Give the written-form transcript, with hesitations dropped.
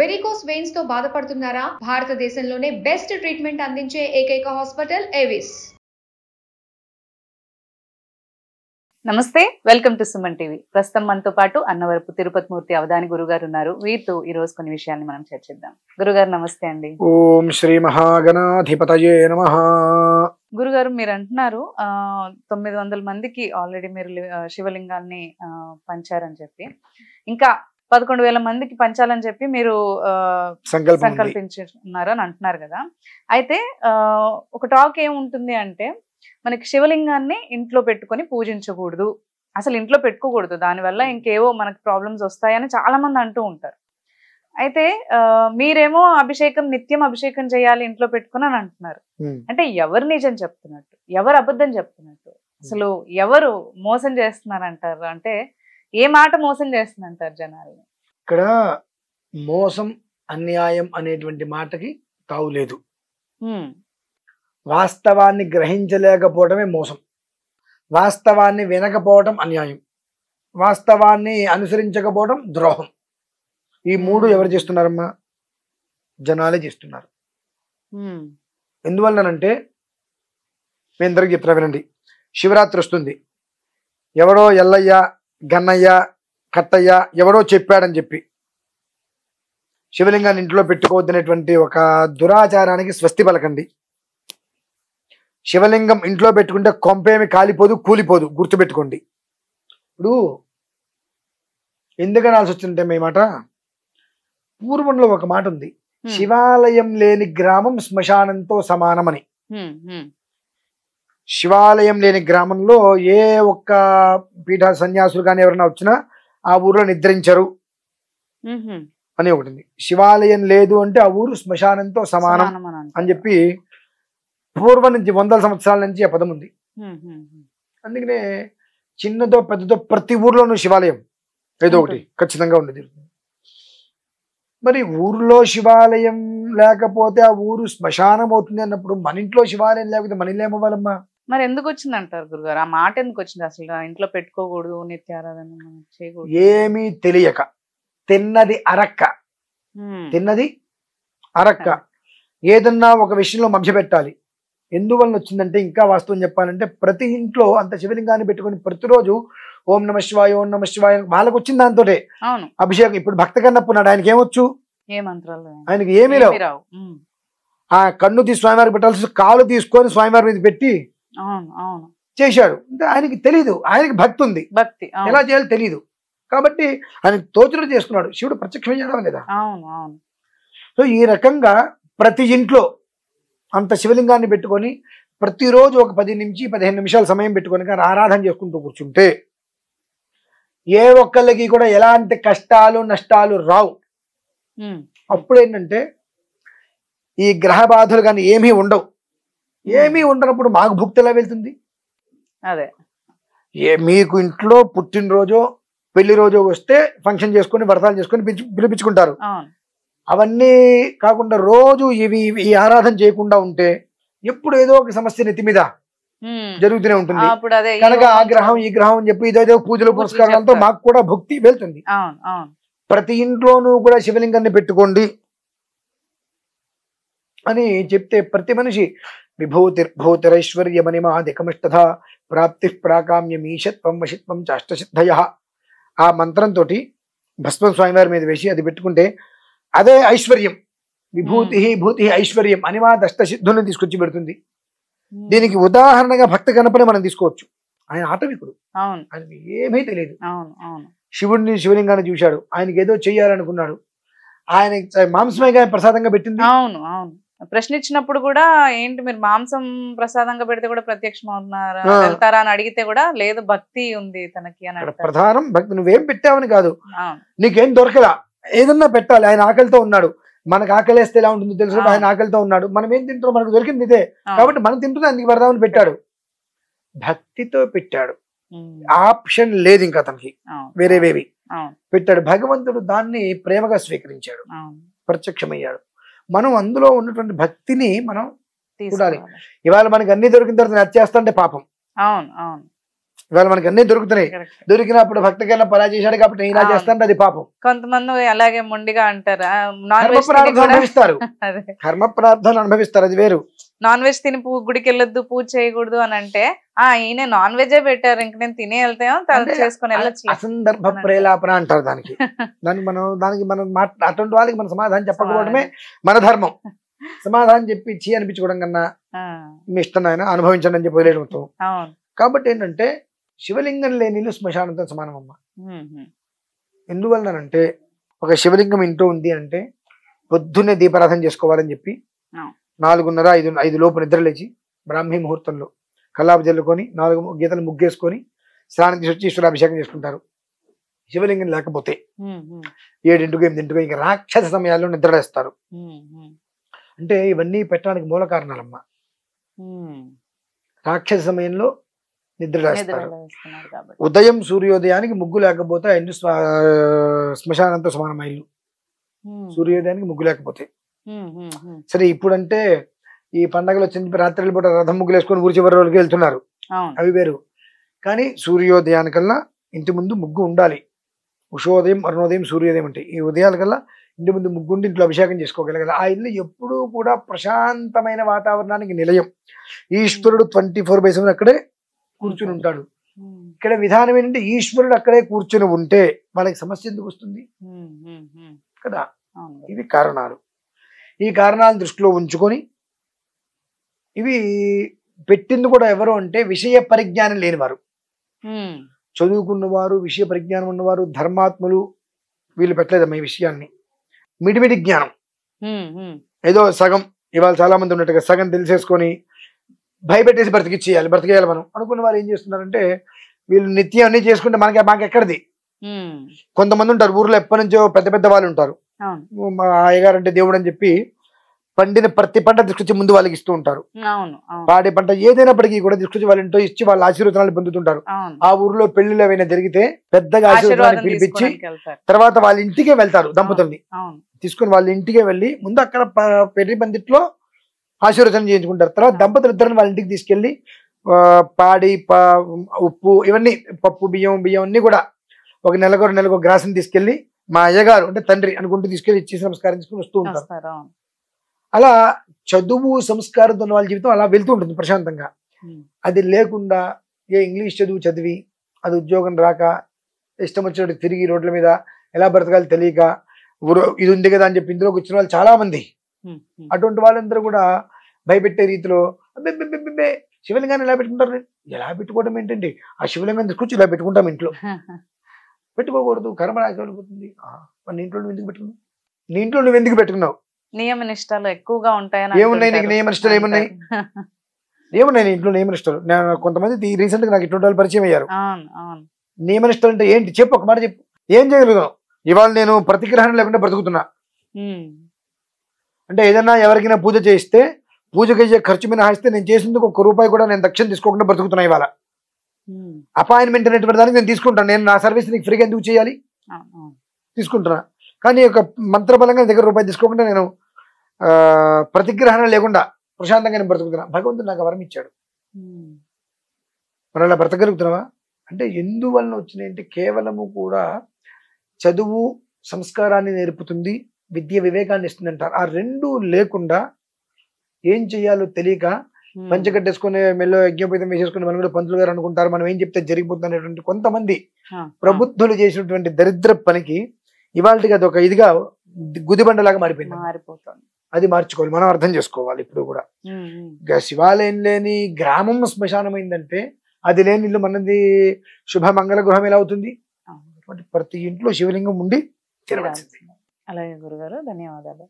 Varicose veins తో బాధపడుతున్నారా? భారతదేశంలోనే బెస్ట్ ట్రీట్మెంట్ అందించే ఏకైక హాస్పిటల్ ఏవిస్. నమస్తే, వెల్కమ్ టు సుమన్ టీవీ. ప్రస్తుతం మనతో పాటు అన్నవరపు తిరుపతి మూర్తి అవధాని గురుగారు ఉన్నారు. వీరితో ఈ రోజు కొన్ని విషయాన్ని మనం చర్చిద్దాం. గురుగారు నమస్తే అండి. ఓం శ్రీ మహాగణాధిపతయే నమః. గురుగారు, మీరు అంటున్నారు 900 మందికి ఆల్రెడీ మీరు శివలింగాన్ని పంచారని చెప్పి, ఇంకా 11,000 మందికి పంచాలని చెప్పి మీరు సంకల్పించున్నారు అని అంటున్నారు కదా. అయితే ఒక టాక్ ఏముంటుంది అంటే, మనకి శివలింగాన్ని ఇంట్లో పెట్టుకొని పూజించకూడదు, అసలు ఇంట్లో పెట్టుకోకూడదు, దానివల్ల ఇంకేవో మనకి ప్రాబ్లమ్స్ వస్తాయని చాలా మంది అంటూ ఉంటారు. అయితే మీరేమో నిత్యం అభిషేకం చేయాలి ఇంట్లో పెట్టుకుని అని అంటున్నారు. అంటే ఎవరు నిజం చెప్తున్నట్టు, ఎవరు అబద్ధం చెప్తున్నట్టు, అసలు ఎవరు మోసం చేస్తున్నారంటారు? అంటే ఏ మాట మోసం చేస్తుందంటారు జనాల్ని? ఇక్కడ మోసం అన్యాయం అనేటువంటి మాటకి తావులేదు. వాస్తవాన్ని గ్రహించలేకపోవడమే మోసం, వాస్తవాన్ని వినకపోవడం అన్యాయం, వాస్తవాన్ని అనుసరించకపోవడం ద్రోహం. ఈ మూడు ఎవరు చేస్తున్నారమ్మా? జనాలే చేస్తున్నారు. ఎందువల్లనంటే, మీ అందరికి చెప్తున్నా వినండి. శివరాత్రి వస్తుంది. ఎవడో ఎల్లయ్య, గన్నయ్య, కట్టయ్య ఎవడో చెప్పాడని చెప్పి శివలింగాన్ని ఇంట్లో పెట్టుకోవద్దనేటువంటి ఒక దురాచారానికి స్వస్తి పలకండి. శివలింగం ఇంట్లో పెట్టుకుంటే కొంపేమి కాలిపోదు, కూలిపోదు, గుర్తుపెట్టుకోండి. ఇప్పుడు ఎందుకనాల్సి వచ్చిందంటే మీ మాట, పూర్వంలో ఒక మాట ఉంది, శివాలయం లేని గ్రామం శ్మశానంతో సమానమని. శివాలయం లేని గ్రామంలో ఏ ఒక్క పీఠ సన్యాసులు కానీ ఎవరైనా వచ్చినా ఆ ఊరిలో నిద్రించరు అని ఒకటి ఉంది. శివాలయం లేదు అంటే ఆ ఊరు శ్మశానంతో సమానం అని చెప్పి పూర్వం నుంచి 100 సంవత్సరాల నుంచి ఆ పదం ఉంది. అందుకనే చిన్నదో పెద్దదో ప్రతి ఊర్లోనూ శివాలయం ఏదో ఒకటి ఖచ్చితంగా ఉండేది. మరి ఊర్లో శివాలయం లేకపోతే ఆ ఊరు శ్మశానం అవుతుంది అన్నప్పుడు మన ఇంట్లో శివాలయం లేకపోతే మన ఇల్లు ఏమవ్వాలమ్మా? మరి ఎందుకు వచ్చింది అంటారు గురుగారు? ఆ మాట ఎందుకు వచ్చింది? అసలు ఇంట్లో పెట్టుకోకూడదు, నిత్యారాధన చేయకూడదు, ఏమీ తెలియక తిన్నది అరక్క ఏదన్నా ఒక విషయంలో మభ్యపెట్టాలి. ఎందువల్ల వచ్చిందంటే, ఇంకా వాస్తవం చెప్పాలంటే, ప్రతి ఇంట్లో అంత శివలింగాన్ని పెట్టుకుని ప్రతిరోజు ఓం నమ శివాయ, ఓం నమ శివాయ వాళ్ళకు వచ్చిన దాంతో అభిషేకం. ఇప్పుడు భక్త కన్నప్ప ఉన్నాడు, ఆయనకి ఏమొచ్చు? ఆయనకి ఏమీ రావు. ఆ కన్ను తీసి స్వామివారికి పెట్టాల్సి కాలు తీసుకొని స్వామివారి మీద పెట్టి చేశాడు అంటే ఆయనకి తెలీదు. ఆయనకి భక్తి ఉంది, ఎలా చేయాలో తెలీదు కాబట్టి ఆయన తోచులు చేసుకున్నాడు. శివుడు ప్రత్యక్షం చేయడం లేదా? సో ఈ రకంగా ప్రతి ఇంట్లో అంత శివలింగాన్ని పెట్టుకొని ప్రతిరోజు ఒక 10 నుంచి 15 నిమిషాల సమయం పెట్టుకొని కానీ ఆరాధన చేసుకుంటూ కూర్చుంటే ఏ ఒక్కళ్ళకి కూడా ఎలాంటి కష్టాలు నష్టాలు రావు. అప్పుడు ఏంటంటే ఈ గ్రహ బాధలు కానీ ఏమీ ఉండవు. ఏమీ ఉండనప్పుడు మాకు భుక్తి ఎలా వెళ్తుంది? అదే మీకు ఇంట్లో పుట్టినరోజో పెళ్లి రోజు వస్తే ఫంక్షన్ చేసుకొని వ్రతాలు చేసుకొని పిలిపించుకుంటారు. అవన్నీ కాకుండా రోజు ఈ ఆరాధన చేయకుండా ఉంటే ఎప్పుడు ఏదో ఒక సమస్య నెత్తి మీద జరుగుతూనే ఉంటుంది. కనుక ఆ గ్రహం ఈ గ్రహం అని చెప్పి ఇదేదో పూజలు పురస్కారాలతో మాకు కూడా భక్తి వెళ్తుంది. ప్రతి ఇంట్లోనూ కూడా శివలింగాన్ని పెట్టుకోండి అని చెప్తే ప్రతి మనిషి విభూతిర్భూతిరైశ్వర్యమణిమాదికమిష్టధ ప్రాప్తి ప్రాకామ్యమీశత్వం వశిత్వం చాష్టసిద్ధయ ఆ మంత్రంతో భస్మం స్వామివారి మీద వేసి అది పెట్టుకుంటే అదే ఐశ్వర్యం. విభూతి భూతి ఐశ్వర్యం అనిమాదష్టసిద్ధులను తీసుకొచ్చి పెడుతుంది. దీనికి ఉదాహరణగా భక్త గణపని మనం తీసుకోవచ్చు. ఆయన ఆటవికుడు, ఆయనకి ఏమీ తెలియదు. శివలింగాన్ని చూశాడు, ఆయనకి ఏదో చెయ్యాలనుకున్నాడు, ఆయన మాంసమేగా ప్రసాదంగా పెట్టింది. ప్రశ్నించినప్పుడు కూడా ఏంటి మీరు మాంసం ప్రసాదంగా పెడితే కూడా ప్రత్యక్షం అవుతున్నారా వెళ్తారా అని అడిగితే కూడా లేదు, భక్తి ఉంది తనకి అని. ప్రధానం భక్తి. నువ్వేం పెట్టావని కాదు, నీకేం దొరకలా, ఏదన్నా పెట్టాలి. ఆయన ఆకలితో ఉన్నాడు, మనకు ఆకలేస్తే ఎలా ఉంటుంది తెలుసు. ఆయన ఆకలితో ఉన్నాడు, మనం ఏం తింటాం, మనకు దొరికింది ఇదే కాబట్టి మనం తింటున్నా, అందుకు పెడదామని పెట్టాడు. భక్తితో పెట్టాడు, ఆప్షన్ లేదు ఇంకా అతనికి వేరేవేవి పెట్టాడు. భగవంతుడు దాన్ని ప్రేమగా స్వీకరించాడు, ప్రత్యక్షమయ్యాడు. మనం అందులో ఉన్నటువంటి భక్తిని మనం చూడాలి. ఇవాళ మనకి అన్ని దొరికిన తర్వాత నచ్చేస్తా అంటే పాపం. ఇవాళ మనకి అన్ని దొరుకుతున్నాయి. Correct. దొరికినప్పుడు భక్తికరణ పలా చేశాడు కాబట్టి నేను ఇలా అవును. చేస్తాను, అది పాపం. కొంతమంది అలాగే మొండిగా అంటారు నాన్ కర్మ వెజ్ తిని ప్రార్థన కూడా అనుభవిస్తారు, అదే కర్మ ప్రార్థన అనుభవిస్తారు, అది వేరు. నాన్ వెజ్ తిని గుడికి వెళ్ళొద్దు, పూజ చేయకూడదు అని అంటే ఈయన నాన్ వెజే పెట్టారు, ఇంక నేను తినే వెళ్తామో అంటే చేసుకొని వెళ్ళొచ్చు. అసందర్భ ప్రేలాపన అంటారు దానికి. దానికి మనం అటువంటి వాళ్ళకి మనం సమాధానం చెప్పకపోవడమే మన ధర్మం. సమాధానం చెప్పి చీ అనిపించుకోవడం కన్నా మీ ఇష్టం ఆయన అనుభవించండి అని చెప్పి వదిలేయడంతో. అవును. కాబట్టి ఏంటంటే శివలింగం లేని ఇల్లు శ్మశానంతో సమానమమ్మ. ఎందువల్లనంటే ఒక శివలింగం ఇంట్లో ఉంది అంటే పొద్దున్నే దీపారాధన చేసుకోవాలని చెప్పి 4:30, 5 లోపు నిద్ర లేచి బ్రాహ్మీ ముహూర్తంలో కల్లాపు జల్లుకొని 4 గీతలు ముగ్గేసుకొని స్నానం చేసి వచ్చి ఈశ్వరాభిషేకం చేసుకుంటారు. శివలింగం లేకపోతే 7 8 ఇంకా రాక్షస సమయాల్లో నిద్రలేస్తారు. అంటే ఇవన్నీ పెట్టడానికి మూల కారణాలమ్మ. రాక్షస సమయంలో నిద్రలేస్తారు. ఉదయం సూర్యోదయానికి ముగ్గు లేకపోతే ఆ ఇల్లు శ్మశానంతో సమానమా ఇల్లు. సూర్యోదయానికి ముగ్గు లేకపోతే సరే. ఇప్పుడంటే ఈ పండగలు వచ్చిన రాత్రి పూట రథం ముగ్గులు వేసుకొని ఊరి చివరి రోజులకి వెళ్తున్నారు, అవి వేరు. కానీ సూర్యోదయానికల్లా ఇంటి ముందు ముగ్గు ఉండాలి. ఉషోదయం, అరుణోదయం, సూర్యోదయం అంటే ఈ ఉదయాలకల్లా ఇంటి ముందు ముగ్గు ఉండి ఇంట్లో అభిషేకం చేసుకోగలగాలి. ఆ ఇల్లు ఎప్పుడూ కూడా ప్రశాంతమైన వాతావరణానికి నిలయం. ఈశ్వరుడు 24/7 అక్కడే కూర్చుని ఉంటాడు. ఇక్కడ విధానం ఏంటంటే ఈశ్వరుడు అక్కడే కూర్చుని ఉంటే వాళ్ళకి సమస్య ఎందుకు వస్తుంది కదా. ఇవి కారణాలు. ఈ కారణాలను దృష్టిలో ఉంచుకొని ఇవి పెట్టింది కూడా ఎవరు అంటే విషయ పరిజ్ఞానం లేనివారు, చదువుకున్నవారు, విషయ పరిజ్ఞానం ఉన్నవారు, ధర్మాత్ములు. వీళ్ళు పెట్టలేదమ్మా ఈ విషయాన్ని. మిడిమిడి జ్ఞానం ఏదో సగం, ఇవాళ చాలా మంది ఉన్నట్టుగా సగం తెలిసేసుకొని భయపెట్టేసి బ్రతికేయాలి మనం అనుకున్న వాళ్ళు ఏం చేస్తున్నారంటే వీళ్ళు నిత్యం అన్ని చేసుకుంటే మాకు ఎక్కడిది. కొంతమంది ఉంటారు ఊర్లో ఎప్పటి నుంచో పెద్ద పెద్ద వాళ్ళు ఉంటారు, మా అయ్యగారు అంటే దేవుడు అని చెప్పి పండిన ప్రతి పంట తీసుకొచ్చి ముందు వాళ్ళకి ఇస్తూ ఉంటారు. పాడే పంట ఏదైనప్పటికీ కూడా తీసుకొచ్చి వాళ్ళ ఇంట్లో ఇచ్చి వాళ్ళ ఆశీర్వచనాలు పొందుతుంటారు. ఆ ఊర్లో పెళ్లిళ్ళు ఏమైనా జరిగితే పెద్దగా ఆశీర్వాదాన్ని పిలిపించి తర్వాత వాళ్ళ ఇంటికే వెళ్తారు. దంపతుల్ని తీసుకుని వాళ్ళ ఇంటికే వెళ్ళి ముందు అక్కడ పెళ్లి పందిట్లో ఆశీర్వచనం చేయించుకుంటారు. తర్వాత దంపతులు ఇద్దరిని వాళ్ళ ఇంటికి తీసుకెళ్లి పాడి ఉప్పు ఇవన్నీ పప్పు బియ్యం అన్ని కూడా ఒక నెలకు గ్రాసం తీసుకెళ్లి మా అయ్యగారు అంటే తండ్రి అనుకుంటూ తీసుకెళ్లి ఇచ్చేసి నమస్కారం తీసుకుని వస్తూ ఉంటారు. అలా చదువు సంస్కారం ఉన్న వాళ్ళ జీవితం అలా వెళ్తూ ఉంటుంది ప్రశాంతంగా. అది లేకుండా ఇంగ్లీష్ చదువు చదివి అది ఉద్యోగం రాక ఇష్టం వచ్చినట్టు తిరిగి రోడ్ల మీద ఎలా బ్రతకాలి తెలియక ఇది ఉంది కదా అని చెప్పి ఇందులోకి వచ్చిన వాళ్ళు చాలా మంది. అటువంటి వాళ్ళందరూ కూడా భయపెట్టే రీతిలో శివలింగాన్ని ఎలా పెట్టుకుంటారు. ఎలా పెట్టుకోవడం ఏంటండి, ఆ శివలింగాన్ని తీసుకొచ్చి ఇలా పెట్టుకుంటాం ఇంట్లో. పెట్టుకోకూడదు, కర్మ రాకపోతుంది. నీ ఇంట్లో నువ్వు ఎందుకు పెట్టుకున్నావు, నీ ఇంట్లో నువ్వు ఎందుకు పెట్టుకున్నావు. నియమ నిష్ఠలు ఎక్కువగా ఉంటాయని. ఏమున్నాయి నీకు నియమ నిష్ఠలు, ఏమున్నాయి నీ ఇంట్లో నియమ నిష్ఠలు. నేను కొంతమంది రీసెంట్ గా నాకు ఇటువంటి వాళ్ళు పరిచయం అయ్యారు. నియమ నిష్ఠలు అంటే ఏంటి చెప్పు, ఒక మాట చెప్పు. ఏం చేయగలుగుతాం. ఇవాళ నేను ప్రతిగ్రహణం లేకుండా బ్రతుకుతున్నా అంటే ఏదన్నా ఎవరికైనా పూజ చేయిస్తే పూజకి అయ్యే ఖర్చు మినహాయిస్తే నేను చేసేందుకు ₹1 కూడా నేను దక్షిణ తీసుకోకుండా బ్రతుకుతున్నా. ఇవాళ అపాయింట్మెంట్ అనేటువంటి దానికి నేను తీసుకుంటాను. నేను నా సర్వీస్ నీకు ఫ్రీగా ఎందుకు చేయాలి, తీసుకుంటున్నా. కానీ ఒక మంత్రబలంగా దగ్గర ₹1 తీసుకోకుండా నేను ప్రతిగ్రహణం లేకుండా ప్రశాంతంగా నేను బ్రతుకుతున్నా. భగవంతుడు నాకు వరం ఇచ్చాడు, మరి అలా బ్రతకగలుగుతున్నావా అంటే ఎందువలన వచ్చినాయంటే కేవలము కూడా చదువు సంస్కారాన్ని నేర్పుతుంది, విద్య వివేకాన్ని ఇస్తుంది అంటారు. ఆ రెండు లేకుండా ఏం చెయ్యాలో తెలియక పంచగట్టేసుకుని మెల్లో యజ్ఞోపేతం వేసేసుకుని మనం కూడా పంతులు గారు అనుకుంటారు మనం ఏం చెప్తే జరిగిపోతుంది అనేటువంటి కొంతమంది ప్రబుద్ధులు చేసినటువంటి దరిద్ర పనికి ఇవాళకి అది ఒక ఇదిగా గుదిబండలాగా మారిపోయింది. అది మార్చుకోవాలి, మనం అర్థం చేసుకోవాలి. ఇప్పుడు కూడా శివాలయం లేని గ్రామం శ్మశానమైందంటే అది లేని ఇల్లు మనది శుభమంగళ గృహం ఎలా అవుతుంది. ప్రతి ఇంట్లో శివలింగం ఉండి తినవలసింది. అలాగే గురుగారు, ధన్యవాదాలు.